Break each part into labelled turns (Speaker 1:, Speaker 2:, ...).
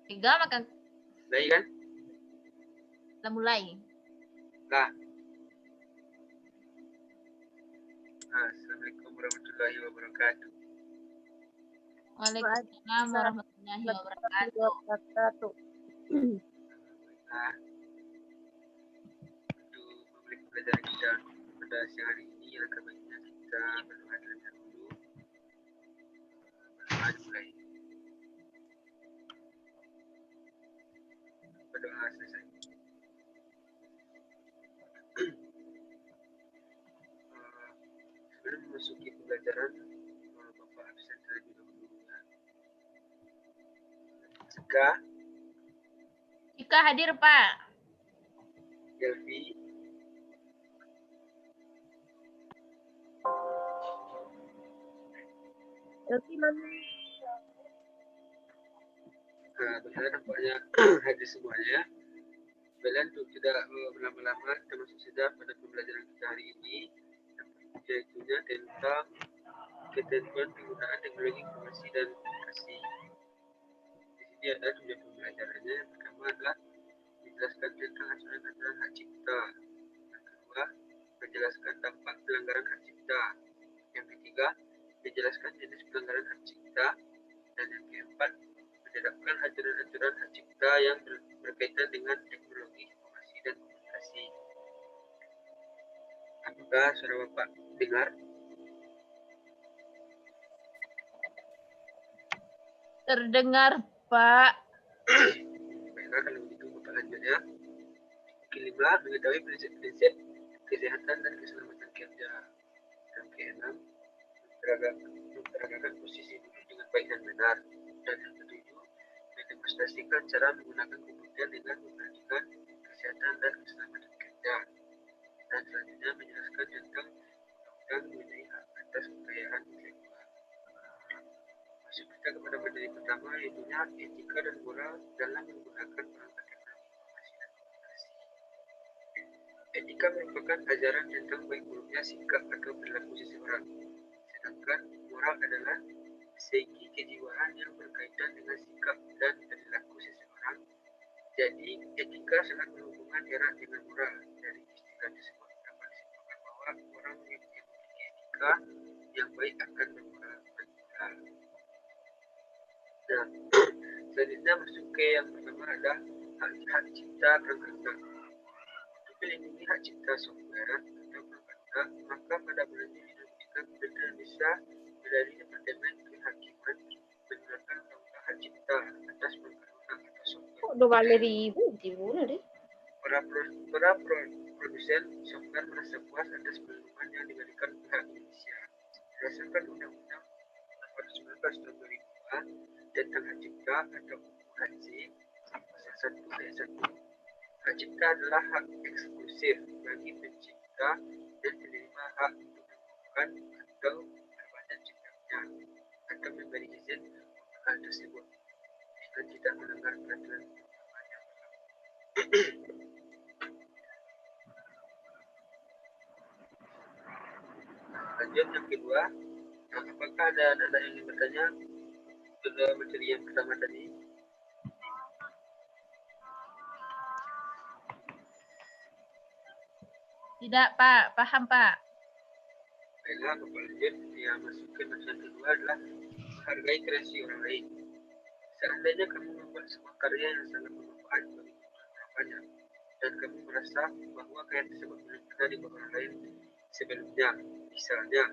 Speaker 1: Tiga makan.
Speaker 2: Mulai kan?
Speaker 1: Kita mulai.
Speaker 2: Lah. Assalamualaikum warahmatullahi wabarakatuh.
Speaker 1: Waalaikumsalam warahmatullahi wabarakatuh.
Speaker 2: Nah, untuk memulai pembelajaran kita pada siang hari ini, alangkah baiknya kita berdoa terlebih dahulu. Berdoa dimulai. Berdoa selesai. Sebelum memasuki pembelajaran, Bapak absen terlebih dahulu ya.
Speaker 1: Ika hadir, Pak.
Speaker 2: Delvi, bagaimana nampaknya hadir semuanya. Kalian untuk tidak berlama-lama, kita masuk saja pada pembelajaran kita hari ini, yaitu tentang ketentuan penggunaan teknologi informasi dan komunikasi. Di sini ada 7 pembelajarannya. Yang pertama adalah menjelaskan tentang aturan-aturan hak cipta. Yang kedua, menjelaskan dampak pelanggaran hak cipta. Yang ketiga, menjelaskan jenis pelanggaran hak cipta. Dan yang keempat, menetapkan aturan-aturan hak cipta yang berkaitan dengan teknologi informasi dan komunikasi. Apakah suara Bapak dengar?
Speaker 1: Terdengar, Pak.
Speaker 2: Baiklah, kalau begitu Bapak lanjut ya. Kelima, mengetahui prinsip-prinsip kesehatan dan keselamatan kerja. Dan keenam, memperagakan posisi duduk dengan baik dan benar. Dan yang ketujuh, mendemonstrasikan cara menggunakan komputer dengan memperhatikan kesehatan dan keselamatan kerja. Dan selanjutnya menjelaskan tentang undang-undang mengenai hak atas kekayaan intelektual. Masuk kita kepada materi pertama, yaitu etika dan moral dalam menggunakan perangkat teknologi informasi dan komunikasi. Etika merupakan ajaran tentang baik buruknya sikap atau perilaku seseorang, sedangkan moral adalah segi kejiwaan yang berkaitan dengan sikap dan perilaku seseorang. Jadi, etika sangat berhubungan erat dengan moral. Dari istilah tersebut dapat disimpulkan bahwa orang yang memiliki etika yang baik akan bermoral. Nah, selanjutnya masuk ke yang pertama adalah hak cipta perangkat. Untuk melindungi hak cipta software atau perangkat, maka pada bulan Juli pemerintah bisa melalui Departemen Kehakiman menerapkan undang-undang hak cipta atas perangkat atau software.
Speaker 3: Kok 2.000 gimana deh?
Speaker 2: Para produsen software merasa puas atas perlindungan yang diberikan pihak Indonesia. Berdasarkan Undang-Undang Nomor 19 Tahun 2002 tentang hak cipta atau UHC pasal 1 ayat 1. Hak cipta adalah hak eksklusif bagi pencipta dan penerima hak untuk menggunakan atau perbuatan ciptanya atau memberi izin untuk hal tersebut jika tidak melanggar peraturan yang berlaku. Lanjut yang kedua, apakah ada anak-anak yang ingin bertanya pada materi yang pertama tadi?
Speaker 1: Tidak, Pak. Paham, Pak.
Speaker 2: Baiklah, Bapak lanjut. Yang masuk ke materi yang kedua adalah menghargai kreasi orang lain. Seandainya kamu membuat sebuah karya yang sangat bermanfaat bagi orang banyak, dan kamu merasa bahwa karya tersebut belum pernah dibuat orang lain sebelumnya, misalnya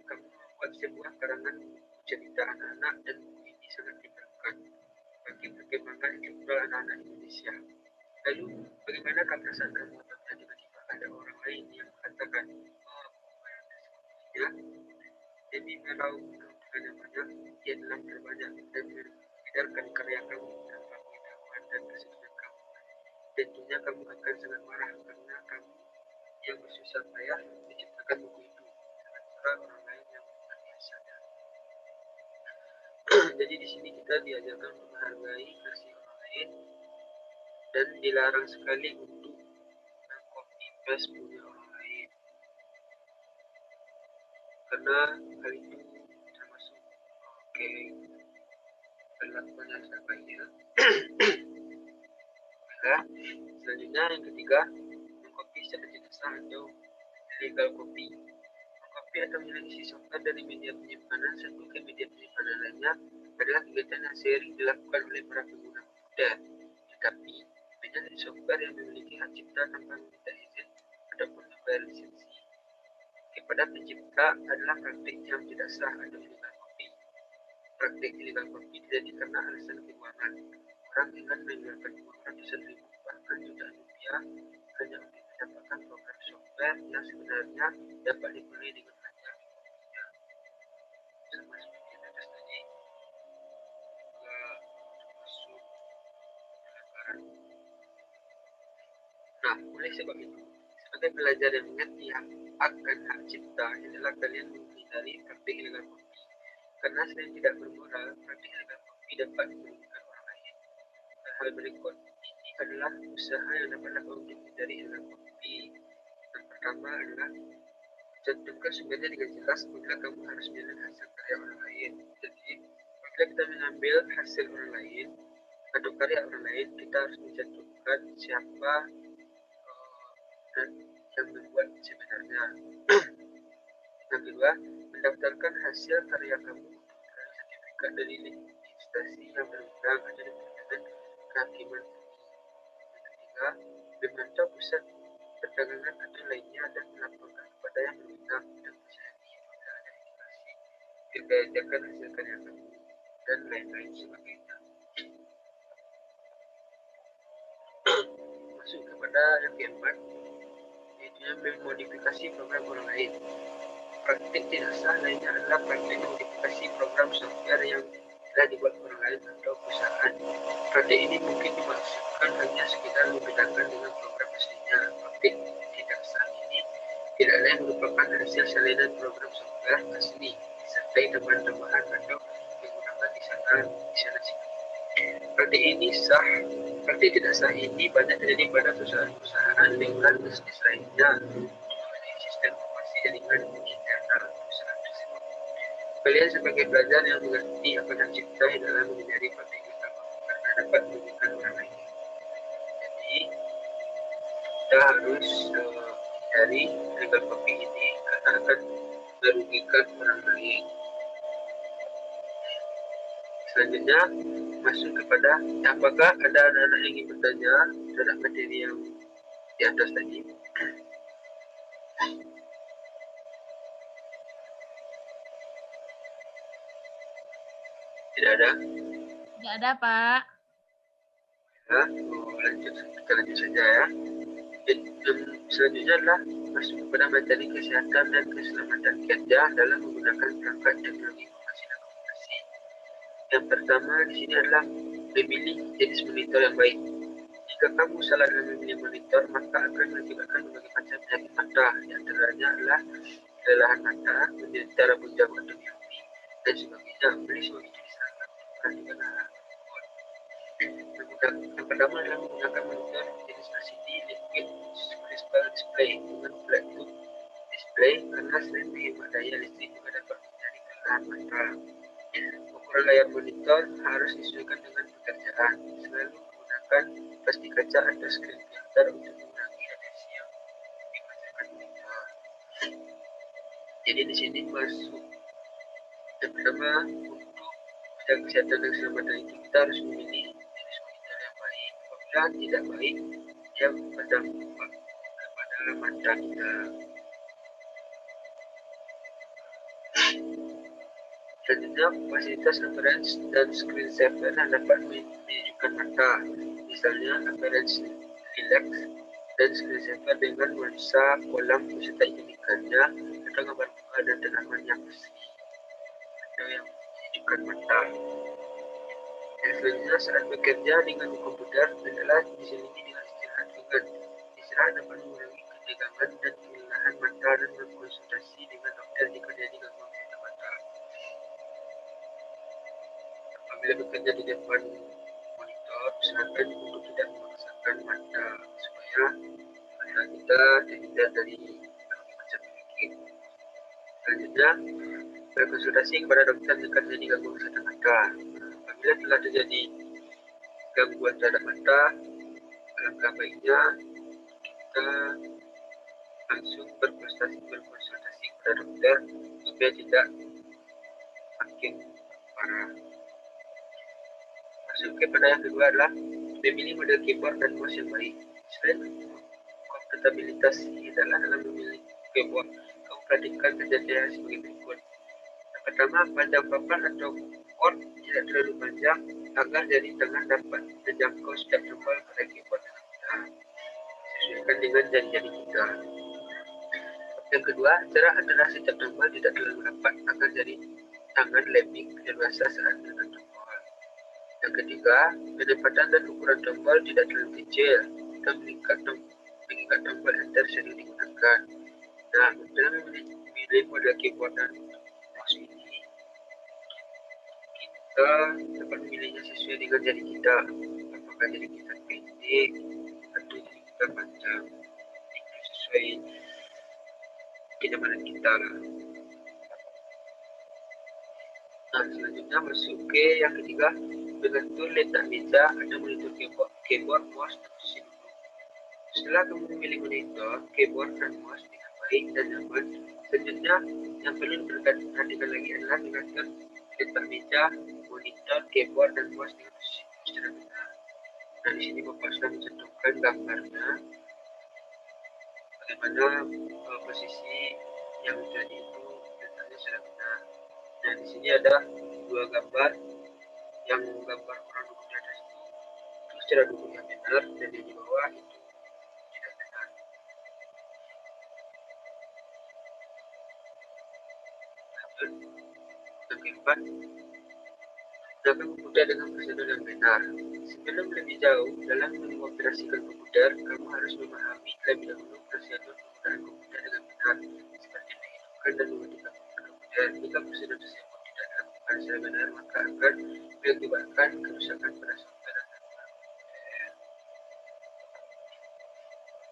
Speaker 2: kamu membuat sebuah karangan cerita anak-anak dan ini sangat diperlukan bagi perkembangan intelektual anak-anak Indonesia. Lalu, bagaimana perasaan kamu apabila tiba-tiba ada orang lain yang mengatakan, oh, karya tersebut ya, demi meraup keuntungan yang banyak, ia telah terbanyak dan mengedarkan karya kamu tanpa pengetahuan dan persetujuan kamu. Tentunya kamu akan sangat marah karena kamu yang bersusah payah menciptakan buku itu, sementara orang lain yang menikmati hasilnya. Jadi di sini kita diajarkan menghargai kreasi orang lain dan dilarang sekali untuk mengcopy paste punya orang lain, karena hal itu termasuk perlakuan yang tidak baik ya. Selanjutnya yang ketiga, mengcopy secara tidak sah atau illegal copy. Mengcopy atau mengisi software dari media penyimpanan satu ke media penyimpanan lainnya adalah kegiatan yang sering dilakukan oleh para pengguna komputer. Tetapi menyanyi software yang memiliki hak cipta tanpa meminta izin ataupun membayar lisensi kepada pencipta adalah praktik yang tidak sah atau illegal copy. Praktik illegal copy terjadi karena alasan keuangan. Orang ingin mengeluarkan uang ratusan ribu bahkan jutaan rupiah hanya untuk mendapatkan program software yang sebenarnya dapat dibeli dengan harga rupiah. Sama seperti yang atas tadi, juga masuk pelanggaran. Nah, oleh sebab itu, sebagai pelajar yang mengerti akan hak cipta, adalah kalian menghindari praktik illegal copy. Karena selain tidak bermoral, praktik illegal copy dapat merugikan orang lain. Hal berikut ini adalah usaha yang dapat dilakukan untuk menghindari illegal copy. Yang pertama adalah cantumkan sumbernya dengan jelas apabila kamu harus menilai hasil karya orang lain. Jadi, apabila kita mengambil hasil orang lain atau karya orang lain, kita harus mencantumkan siapa dan yang membuat sebenarnya. Yang kedua, mendaftarkan hasil karya kamu untuk memperoleh sertifikat dari instansi yang berwenang atau dengan kehakiman. Yang ketiga, memantau pusat perdagangan atau lainnya dan melaporkan kepada yang berwenang dan masyarakat apabila ada indikasi kegagalan hasil karya kamu dan lain-lain sebagainya. Masuk kepada yang keempat, yaitu memodifikasi program orang lain. Praktik tidak sah lainnya adalah praktik modifikasi program software yang telah dibuat orang lain atau perusahaan. Praktik ini mungkin dimaksudkan hanya sekedar membedakan dengan program aslinya. Praktik tidak sah ini tidak lain merupakan hasil salinan program software asli disertai tambahan-tambahan atau menggunakan di sana sini. Praktik tidak sah ini banyak terjadi pada perusahaan-perusahaan dengan bisnis lainnya mengenai sistem informasi jaringan internal perusahaan tersebut. Kalian sebagai pelajar yang mengerti akan hak cipta dalam menghindari praktik illegal karena dapat merugikan orang lain. Jadi kita harus mencari illegal copy ini karena akan merugikan orang lain. Selanjutnya masuk kepada apakah ada anak-anak yang ingin bertanya terhadap materi yang di atas tadi? Tidak ada?
Speaker 1: Tidak ada, Pak.
Speaker 2: Ya, kita lanjut saja ya. Selanjutnya adalah masuk kepada materi kesehatan dan keselamatan kerja dalam menggunakan perangkat teknologi informasi dan komunikasi. Yang pertama di sini adalah memilih jenis monitor yang baik. Jika kamu salah dalam memilih monitor, maka akan mengakibatkan berbagai macam penyakit mata. Di antaranya adalah kelelahan mata, menderita rambut jauh atau miopi, dan sebagainya. Beli sebuah jenis seragam bukan juga yang pertama adalah menggunakan monitor jenis LCD Liquid Crystal Display dengan flat tube display karena selain menghemat daya listrik juga dapat menghindari kelelahan mata. Ukuran layar monitor harus disesuaikan dengan pekerjaan. Selalu menggunakan plastik kaca atau screen filter untuk mengurangi radiasi yang dipancarkan monitor. Jadi di sini masuk yang pertama, untuk menjaga kesehatan dan keselamatan itu kita harus memilih jenis monitor yang baik. Apabila tidak baik, dia berdampak kepada mata kita. Selanjutnya, fasilitas appearance dan screen saver yang dapat menyejukkan mata, misalnya appearance relax dan screen saver dengan nuansa kolam beserta ikon-ikonnya atau gambar bunga dan tanaman yang bersih atau yang menyejukkan mata. Yang selanjutnya, saat bekerja dengan komputer adalah diselingi dengan istirahat ringan. Istirahat dapat mengurangi ketegangan dan kelelahan mata dan berkonsultasi dengan dokter jika terjadi gangguan kesehatan mata. Apabila bekerja di depan monitor, usahakan untuk tidak memaksakan mata supaya mata kita terhindar dari berbagai macam penyakit. Selanjutnya, berkonsultasi kepada dokter jika terjadi gangguan kesehatan mata. Apabila telah terjadi gangguan terhadap mata, Alangkah baiknya kita langsung berkonsultasi kepada dokter supaya tidak makin parah. Masuk kepada yang kedua adalah memilih model keyboard dan mouse yang baik. Selain kompatibilitas adalah dalam memilih keyboard, kamu perhatikan kejadian sebagai berikut. Yang pertama, panjang papan atau chord tidak terlalu panjang agar jari tangan dapat menjangkau setiap tombol pada keyboard dengan mudah. Sesuaikan dengan jari-jari kita. Yang kedua, jarak antara setiap tombol tidak terlalu rapat agar jari tangan lebih leluasa saat menekan tombol. Yang ketiga, penempatan dan ukuran tombol tidak terlalu kecil dan mengikat tombol enter sering digunakan. Nah, dalam memilih model keyboard dan mouse ini, kita dapat memilihnya sesuai dengan jari kita. Apakah jari kita pendek atau jari kita panjang, itu sesuai kenyamanan kita lah. Nah, selanjutnya masuk ke yang ketiga, mengatur letak meja atau monitor keyboard, mouse, dan posisi duduk. Setelah kamu memilih monitor, keyboard, dan mouse dengan baik dan nyaman, selanjutnya yang perlu diperhatikan lagi adalah mengatur letak meja, monitor, keyboard, dan mouse dengan posisi secara benar. Nah, di sini Bapak sudah mencantumkan gambarnya bagaimana posisi yang tadi itu letaknya secara benar. Nah, di sini ada dua gambar, yang gambar orang duduk di atas itu secara duduk yang benar, dan yang di bawah itu tidak benar. Lanjut, yang keempat, gunakan komputer dengan prosedur yang benar. Sebelum lebih jauh dalam mengoperasikan komputer, kamu harus memahami terlebih dahulu prosedur penggunaan komputer dengan benar, seperti menghidupkan dan mematikan komputer. Jika prosedur tersebut tidak dilakukan secara benar, maka akan mengakibatkan kerusakan pada software dan hardware komputer.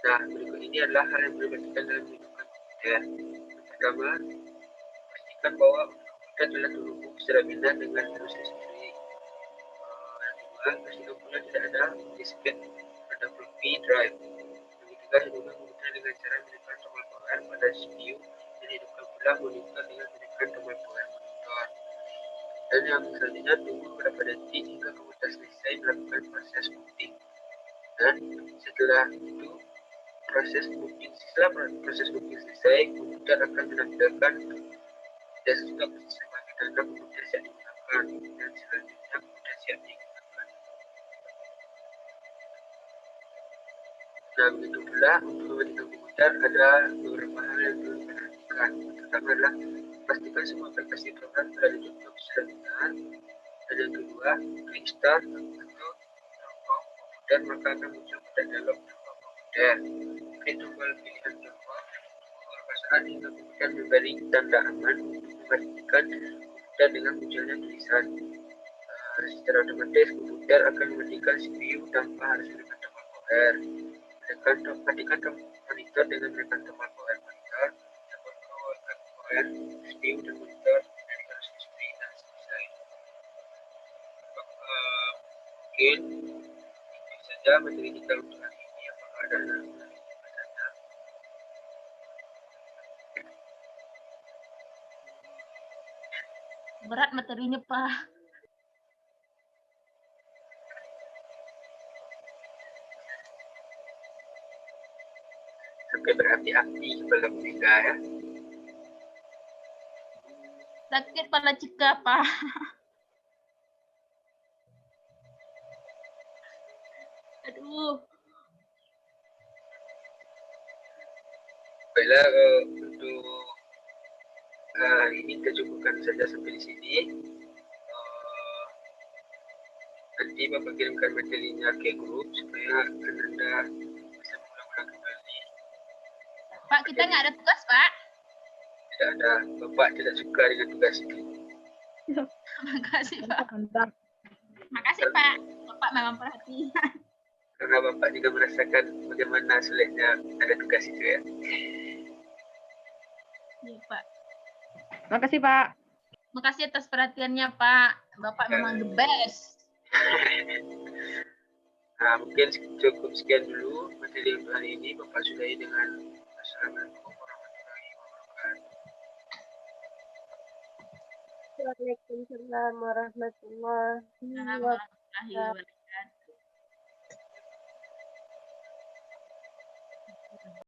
Speaker 2: Nah, berikut ini adalah hal yang perlu diperhatikan dalam menghidupkan komputer. Yang pertama, pastikan bahwa komputer telah terhubung secara benar dengan virusnya sendiri. Yang kedua, pastikan pula tidak ada disket pada floppy drive. Yang ketiga, hidupkan komputer dengan cara menekan tombol power pada CPU dan hidupkan pula monitor dengan menekan tombol power monitor. Dan yang selanjutnya, tunggu beberapa detik hingga komputer selesai melakukan proses booting. Dan setelah itu, proses booting selesai, komputer akan menampilkan desktop sebagai tanda komputer siap digunakan, dan selanjutnya komputer siap digunakan. Nah, begitu pula untuk mematikan komputer ada beberapa hal yang perlu diperhatikan. Yang pertama adalah pastikan semua aplikasi program telah ditutup secara benar. Dan yang kedua, klik start atau tombol komputer, maka akan muncul pada dialog tombol komputer. Klik tombol pilihan tombol saat hingga komputer memberi tanda aman untuk memastikan komputer dengan munculnya tulisan. Secara otomatis komputer akan mematikan CPU tanpa harus menekan tombol power. Matikan monitor dengan menekan tombol power monitor, tombol power CPU dan monitor dari arus display dan selesai. Mungkin itu saja materi kita untuk hari ini. Apakah ada pertanyaan?
Speaker 1: Berat materinya, Pak.
Speaker 2: Sampai berapi-api kepala Bunda ya.
Speaker 1: Sakit pada cika, Pak. Aduh.
Speaker 2: Baiklah, untuk hari ini kita cukupkan saja sampai di sini. Nanti Bapak kirimkan materinya ke grup supaya Anda bisa mengulang-ulang kembali.
Speaker 1: Pak, kita nggak ada tugas, Pak.
Speaker 2: Tidak ada, Bapak tidak suka dengan tugas itu.
Speaker 1: Makasih, Pak. Makasih, Pak. Bapak memang perhatian.
Speaker 2: Karena Bapak juga merasakan bagaimana sulitnya ada tugas itu ya.
Speaker 1: Iya, Pak.
Speaker 3: Makasih, Pak.
Speaker 1: Makasih atas perhatiannya, Pak. Bapak memang the best.
Speaker 2: Nah, mungkin cukup sekian dulu materi untuk hari ini. Bapak sudahi dengan Assalamualaikum warahmatullahi wabarakatuh.
Speaker 4: Waalaikumsalam warahmatullahi wabarakatuh.
Speaker 1: Warahmatullahi wabarakatuh.